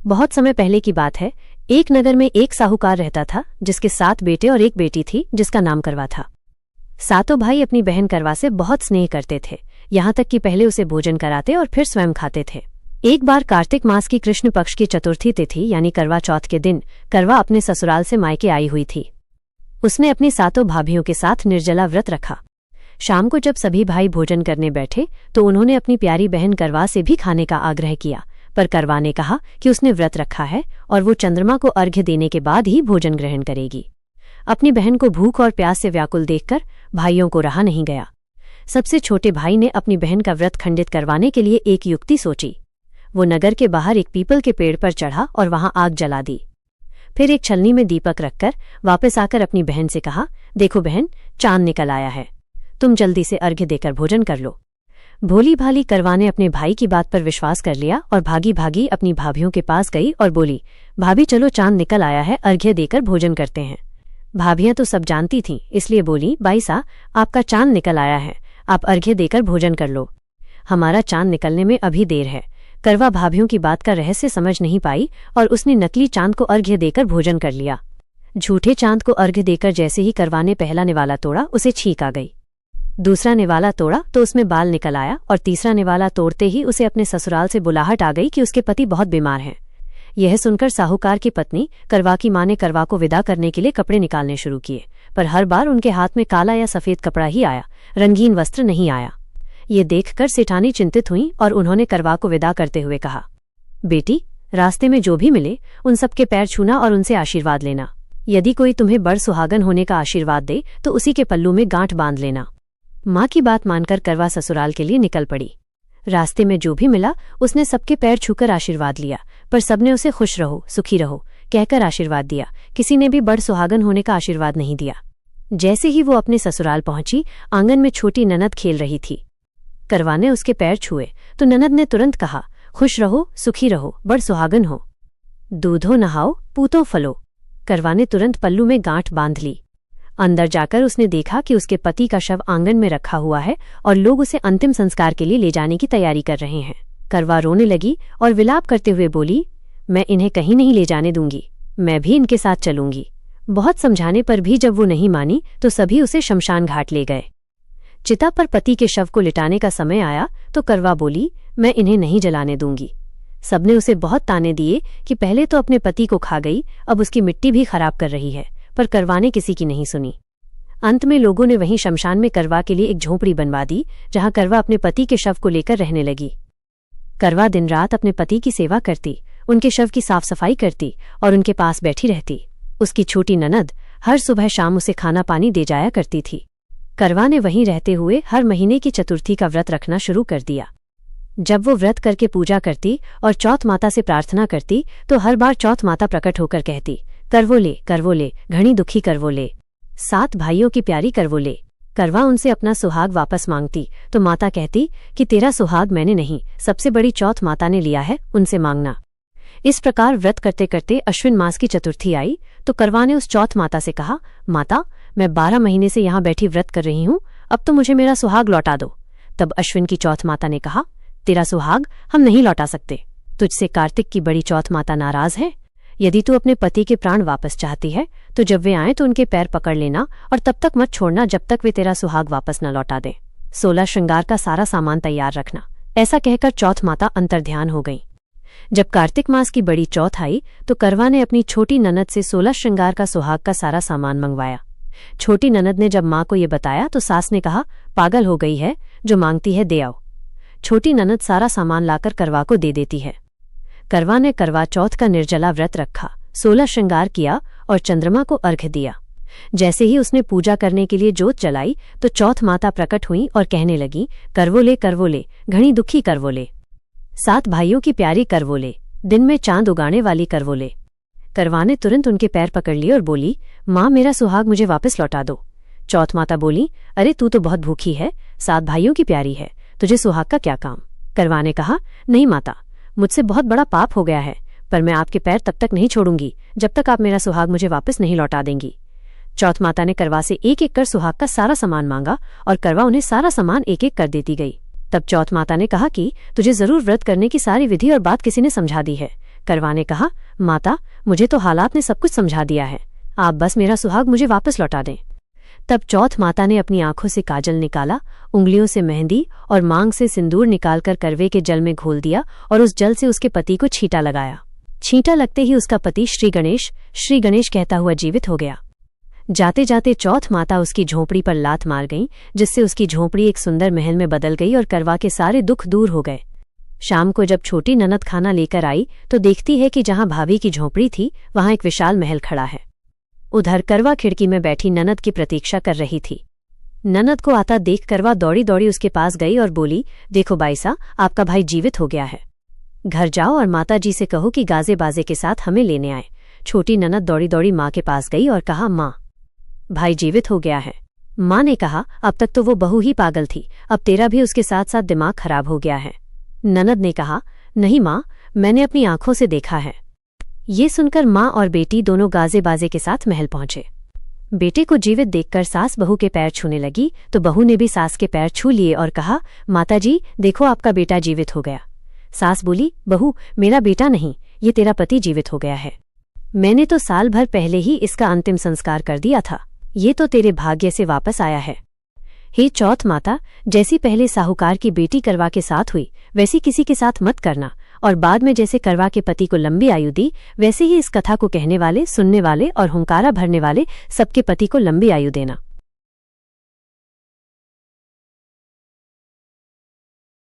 बहुत समय पहले की बात है। एक नगर में एक साहूकार रहता था जिसके 7 बेटे और एक बेटी थी जिसका नाम करवा था। सातों भाई अपनी बहन करवा से बहुत स्नेह करते थे, यहाँ तक कि पहले उसे भोजन कराते और फिर स्वयं खाते थे। एक बार कार्तिक मास की कृष्ण पक्ष की चतुर्थी तिथि यानी करवा चौथ के दिन करवा अपने ससुराल से मायके आई हुई थी। उसने अपनी सातों भाभियों के साथ निर्जला व्रत रखा। शाम को जब सभी भाई भोजन करने बैठे तो उन्होंने अपनी प्यारी बहन करवा से भी खाने का आग्रह किया, पर करवा ने कहा कि उसने व्रत रखा है और वो चंद्रमा को अर्घ्य देने के बाद ही भोजन ग्रहण करेगी। अपनी बहन को भूख और प्यास से व्याकुल देखकर भाइयों को रहा नहीं गया। सबसे छोटे भाई ने अपनी बहन का व्रत खंडित करवाने के लिए एक युक्ति सोची। वो नगर के बाहर एक पीपल के पेड़ पर चढ़ा और वहां आग जला दी। फिर एक छलनी में दीपक रखकर वापस आकर अपनी बहन से कहा, देखो बहन, चांद निकल आया है, तुम जल्दी से अर्घ्य देकर भोजन कर लो। भोली भाली करवा ने अपने भाई की बात पर विश्वास कर लिया और भागी भागी अपनी भाभियों के पास गई और बोली, भाभी चलो, चांद निकल आया है, अर्घ्य देकर भोजन करते हैं। भाभियां तो सब जानती थीं, इसलिए बोली, बाईसा, आपका चांद निकल आया है, आप अर्घ्य देकर भोजन कर लो। हमारा चांद निकलने में अभी देर है। करवा भाभियों की बात का रहस्य समझ नहीं पाई और उसने नकली चांद को अर्घ्य देकर भोजन कर लिया। झूठे चांद को अर्घ्य देकर जैसे ही करवा ने पहला निवाला तोड़ा, उसे छींक आ गई। दूसरा निवाला तोड़ा तो उसमें बाल निकल आया और तीसरा निवाला तोड़ते ही उसे अपने ससुराल से बुलाहट आ गई कि उसके पति बहुत बीमार हैं। यह सुनकर साहूकार की पत्नी करवा की मां ने करवा को विदा करने के लिए कपड़े निकालने शुरू किए, पर हर बार उनके हाथ में काला या सफेद कपड़ा ही आया, रंगीन वस्त्र नहीं आया। ये देखकर सेठानी चिंतित हुई और उन्होंने करवा को विदा करते हुए कहा, बेटी, रास्ते में जो भी मिले उन सबके पैर छूना और उनसे आशीर्वाद लेना। यदि कोई तुम्हें बड़ सुहागन होने का आशीर्वाद दे तो उसी के पल्लू में गांठ बांध लेना। मां की बात मानकर करवा ससुराल के लिए निकल पड़ी। रास्ते में जो भी मिला उसने सबके पैर छूकर आशीर्वाद लिया, पर सबने उसे खुश रहो, सुखी रहो कहकर आशीर्वाद दिया। किसी ने भी बड़ सुहागन होने का आशीर्वाद नहीं दिया। जैसे ही वो अपने ससुराल पहुंची, आंगन में छोटी ननद खेल रही थी। करवा ने उसके पैर छुए तो ननद ने तुरंत कहा, खुश रहो, सुखी रहो, बड़ सुहागन हो, दूधो नहाओ, पूतो फलो। करवा ने तुरंत पल्लू में गांठ बांध ली। अंदर जाकर उसने देखा कि उसके पति का शव आंगन में रखा हुआ है और लोग उसे अंतिम संस्कार के लिए ले जाने की तैयारी कर रहे हैं। करवा रोने लगी और विलाप करते हुए बोली, मैं इन्हें कहीं नहीं ले जाने दूंगी, मैं भी इनके साथ चलूंगी। बहुत समझाने पर भी जब वो नहीं मानी तो सभी उसे शमशान घाट ले गए। चिता पर पति के शव को लिटाने का समय आया तो करवा बोली, मैं इन्हें नहीं जलाने दूंगी। सबने उसे बहुत ताने दिए कि पहले तो अपने पति को खा गई, अब उसकी मिट्टी भी खराब कर रही है, पर करवा ने किसी की नहीं सुनी। अंत में लोगों ने वहीं शमशान में करवा के लिए एक झोंपड़ी बनवा दी, जहां करवा अपने पति के शव को लेकर रहने लगी। करवा दिन रात अपने पति की सेवा करती, उनके शव की साफ सफाई करती और उनके पास बैठी रहती। उसकी छोटी ननद हर सुबह शाम उसे खाना पानी दे जाया करती थी। करवा ने वहीं रहते हुए हर महीने की चतुर्थी का व्रत रखना शुरू कर दिया। जब वो व्रत करके पूजा करती और चौथ माता से प्रार्थना करती तो हर बार चौथ माता प्रकट होकर कहती, करवो ले, घणी दुखी करवो ले, 7 भाइयों की प्यारी करवो ले। करवा उनसे अपना सुहाग वापस मांगती तो माता कहती कि तेरा सुहाग मैंने नहीं, सबसे बड़ी चौथ माता ने लिया है, उनसे मांगना। इस प्रकार व्रत करते करते अश्विन मास की चतुर्थी आई तो करवा ने उस चौथ माता से कहा, माता, मैं 12 महीने से यहाँ बैठी व्रत कर रही हूँ, अब तो मुझे मेरा सुहाग लौटा दो। तब अश्विन की चौथ माता ने कहा, तेरा सुहाग हम नहीं लौटा सकते, तुझसे कार्तिक की बड़ी चौथ माता नाराज है। यदि तू अपने पति के प्राण वापस चाहती है तो जब वे आए तो उनके पैर पकड़ लेना और तब तक मत छोड़ना जब तक वे तेरा सुहाग वापस न लौटा दें। 16 श्रृंगार का सारा सामान तैयार रखना। ऐसा कहकर चौथ माता अंतर्ध्यान हो गई। जब कार्तिक मास की बड़ी चौथ आई तो करवा ने अपनी छोटी ननद से 16 श्रृंगार का सुहाग का सारा सामान मंगवाया। छोटी ननद ने जब मां को ये बताया तो सास ने कहा, पागल हो गई है, जो मांगती है दे आओ। छोटी ननद सारा सामान लाकर करवा को दे देती है। करवा ने करवा चौथ का निर्जला व्रत रखा, 16 श्रृंगार किया और चंद्रमा को अर्घ्य दिया। जैसे ही उसने पूजा करने के लिए जोत जलाई तो चौथ माता प्रकट हुई और कहने लगी, करवो ले, घणी दुखी करवो ले, 7 भाइयों की प्यारी करवो ले, दिन में चांद उगाने वाली करवो ले। करवा ने तुरंत उनके पैर पकड़ लिए और बोली, माँ, मेरा सुहाग मुझे वापस लौटा दो। चौथ माता बोली, अरे तू तो बहुत भूखी है, 7 भाइयों की प्यारी है, तुझे सुहाग का क्या काम। करवा ने कहा, नहीं माता, मुझसे बहुत बड़ा पाप हो गया है, पर मैं आपके पैर तब तक नहीं छोड़ूंगी जब तक आप मेरा सुहाग मुझे वापस नहीं लौटा देंगी। चौथ माता ने करवा से एक एक कर सुहाग का सारा सामान मांगा और करवा उन्हें सारा सामान एक एक कर देती गई। तब चौथ माता ने कहा कि तुझे जरूर व्रत करने की सारी विधि और बात किसी ने समझा दी है। करवा ने कहा, माता, मुझे तो हालात ने सब कुछ समझा दिया है, आप बस मेरा सुहाग मुझे वापस लौटा दें। तब चौथ माता ने अपनी आंखों से काजल निकाला, उंगलियों से मेहंदी और मांग से सिंदूर निकालकर करवे के जल में घोल दिया और उस जल से उसके पति को छींटा लगाया। छींटा लगते ही उसका पति श्री गणेश कहता हुआ जीवित हो गया। जाते जाते चौथ माता उसकी झोंपड़ी पर लात मार गईं, जिससे उसकी झोंपड़ी एक सुंदर महल में बदल गई और करवा के सारे दुख दूर हो गए। शाम को जब छोटी ननद खाना लेकर आई तो देखती है कि जहां भाभी की झोंपड़ी थी वहां एक विशाल महल खड़ा है। उधर करवा खिड़की में बैठी ननद की प्रतीक्षा कर रही थी। ननद को आता देख करवा दौड़ी दौड़ी उसके पास गई और बोली, देखो बाईसा, आपका भाई जीवित हो गया है। घर जाओ और माता जी से कहो कि गाजे बाजे के साथ हमें लेने आए। छोटी ननद दौड़ी दौड़ी माँ के पास गई और कहा, माँ, भाई जीवित हो गया है। माँ ने कहा, अब तक तो वो बहू ही पागल थी, अब तेरा भी उसके साथ साथ दिमाग खराब हो गया है। ननद ने कहा, नहीं माँ, मैंने अपनी आंखों से देखा है। ये सुनकर माँ और बेटी दोनों गाजे बाजे के साथ महल पहुंचे। बेटे को जीवित देखकर सास बहू के पैर छूने लगी तो बहू ने भी सास के पैर छू लिए और कहा, माताजी, देखो आपका बेटा जीवित हो गया। सास बोली, बहू, मेरा बेटा नहीं, ये तेरा पति जीवित हो गया है। मैंने तो साल भर पहले ही इसका अंतिम संस्कार कर दिया था, ये तो तेरे भाग्य से वापस आया है। हे चौथ माता, जैसी पहले साहूकार की बेटी करवा के साथ हुई वैसी किसी के साथ मत करना, और बाद में जैसे करवा के पति को लंबी आयु दी वैसे ही इस कथा को कहने वाले, सुनने वाले और हुंकारा भरने वाले सबके पति को लंबी आयु देना।